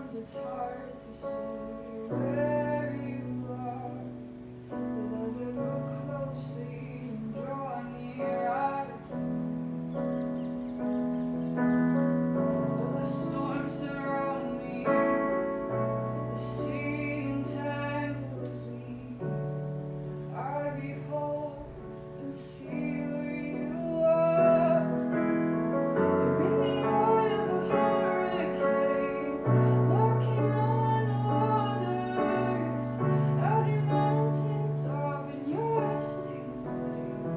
Sometimes it's hard to see where you are, but as I look closely and draw near, I see all the storms surround me, the sea entangles me. I behold and see where you are. You're in the eye of a hurricane, walking on waters, out your mountaintop in your resting place.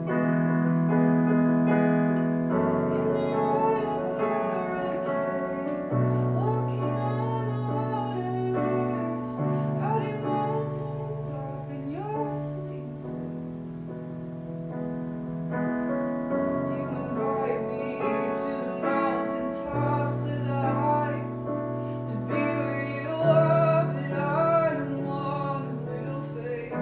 In the eye of a hurricane, walking on waters, out your mountaintop in your resting place. You invite me to the mountaintops, to the heights, to be where you are, but I want a little faith.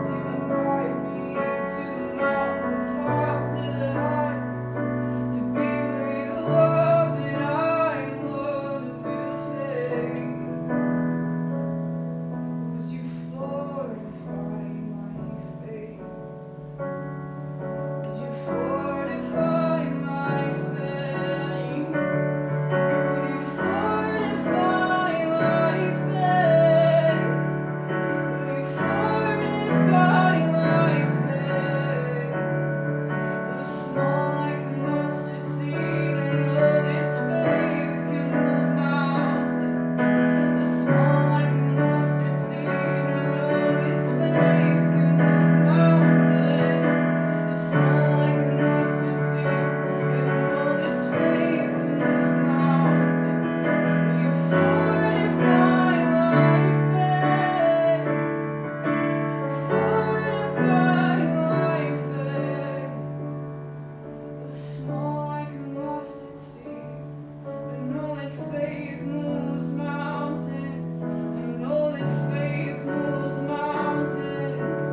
You invite me to the mountaintops, to the heights, to be where you are, but I want a little faith. Would you fortify my faith? Would you fortify my faith? Would you fortify my faith? Would you fortify my faith? Though small like a mustard seed, I know this faith can move mountains. Though small like a mustard seed, I know this faith can move mountains. Though small like a mustard seed, I know this faith can move mountains. Will you fortify my faith? Fortify my faith. Though small like a mustard seed, I know that faith moves mountains. I know that faith moves mountains.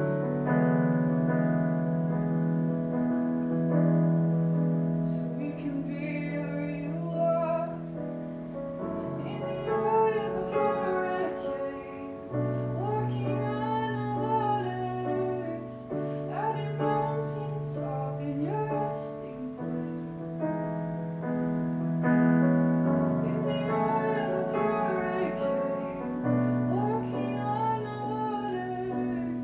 So we can be where you are, in the eye of a hurricane, walking on waters, out your mountaintop in your resting place. In the eye of a hurricane, walking on waters,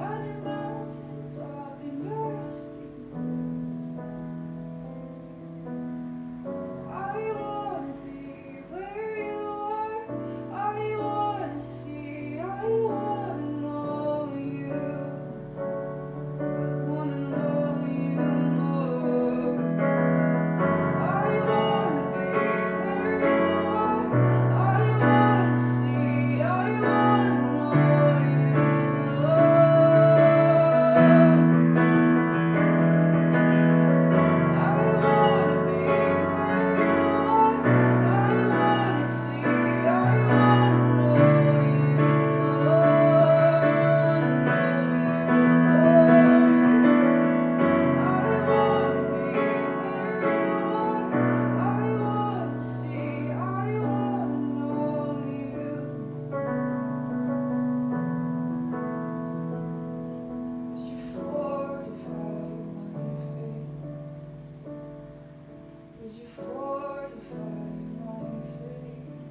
out your mountaintop in your resting place. I wanna be where you are. I wanna see. I wanna know you. I wanna know you more. I wanna be where you are. I wanna see. I wanna know you, Lord. I wanna be where you are. I wanna see. I wanna know you, Lord. I wanna be where you are. I wanna see. I wanna know you. Would you fortify my faith? Would you fortify my faith?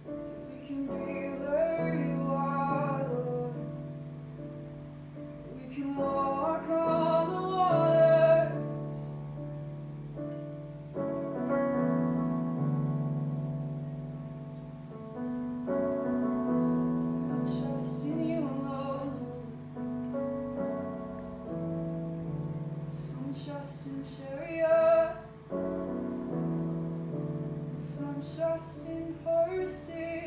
That we can be where you are, Lord. We can walk on the water. I trust in you alone. Some trust in chariot, some trust in horses.